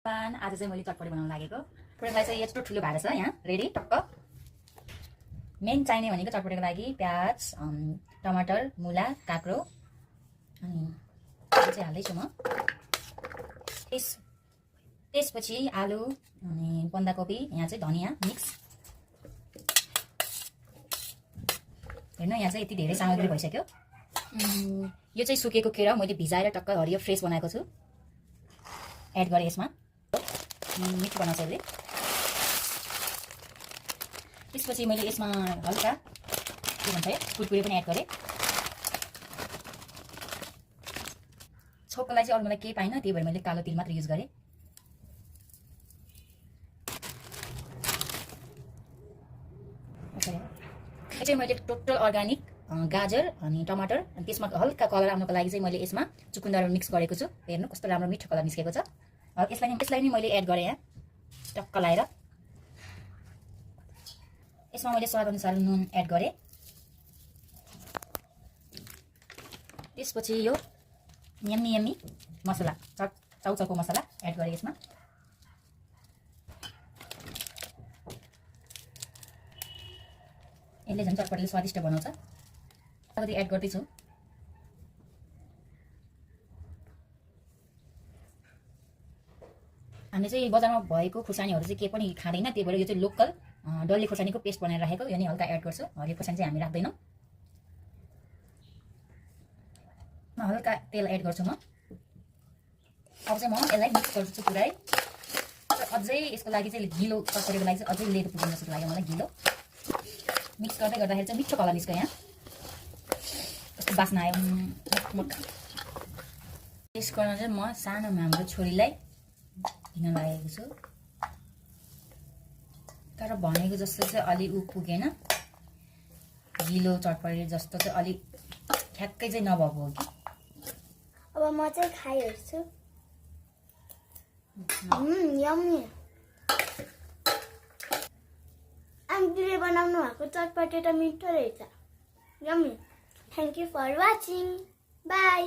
आज चाहिँ मैले चटपटी बनाउन लागेको चटपटीलाई चाहिँ यस्तो ठुलो भाँडा छ यहाँ रेडी टक्क मेन चाहिने भनेको चटपटीको लागि प्याज टमाटर मुला काक्रो अनि यो चाहिँ हाल्दै छु म त्यसपछि आलु अनि बन्दाकोपी यहाँ चाहिँ धनिया मिक्स हेर्नु यहाँ चाहिँ यति धेरै सामग्री भइसक्यो यो चाहिँ सुकेको केरा मैले भिजाएर टक्क हरियो फ्रेस बनाएको छु एड गरे यसमा मिक्स बनाउँछु अहिले त्यसपछि मैले यसमा हल्का के भन्छ कुरकुरे पनि एड गरेँ छोपको लागि चाहिँ अरू मलाई केही पाइनँ त्यही भएर मैले कालो तिल मात्र युज गरेँ यो चाहिँ मैले टोटल अर्ग्यानिक गाजर अनि टमाटर अनि त्यसमा हल्का कलर आउनको लागि चाहिँ मैले यसमा चुकुन्दर मिक्स गरेको छु हेर्नु कस्तो राम्रो मिठो कलर निस्केको छ यसलाई नि मैले एड गरेँ यहाँ टक्क लाएर यसमा मैले स्वाद अनुसार नुन एड गरेँ त्यसपछि यो यम्मी मसला चाउचाउको मसला एड गरेँ यसमा यसले झन् चटपटीले स्वादिष्ट बनाउँछ अलिकति एड गर्दैछु हामीले चाहिँ बजारमा भएको खुर्सानीहरू चाहिँ के पनि खाँदैन त्यही भएर यो चाहिँ लोकल डल्ले खुर्सानीको पेस्ट बनाएर राखेको यो नि हल्का एड गर्छु हरियो खुर्सानी चाहिँ हामी राख्दैनौँ हल्का तेल एड गर्छु म अब चाहिँ म यसलाई मिक्स गर्छु पुरै अझै यसको लागि चाहिँ गिलो चटपटीको लागि चाहिँ अझै लेदो पुग्नु जस्तो लाग्यो मलाई गिलो मिक्स गर्दै गर्दाखेरि चाहिँ मिठो कलर निस्क्यो यहाँ कस्तो बास्ना आयो टेस्ट गर्न चाहिँ म सानोमा हाम्रो छोरीलाई दिन लागेको छु तर भनेको जस्तो चाहिँ अलि उ पुगेन गिलो चटपटी जस्तो चाहिँ अलि ठ्याक्कै चाहिँ नभएको हो कि अब म चाहिँ खाइहेर्छु यम्मी आन्टीले बनाउनु भएको चटपटी त मिठो रहेछ yummy thank you for watching by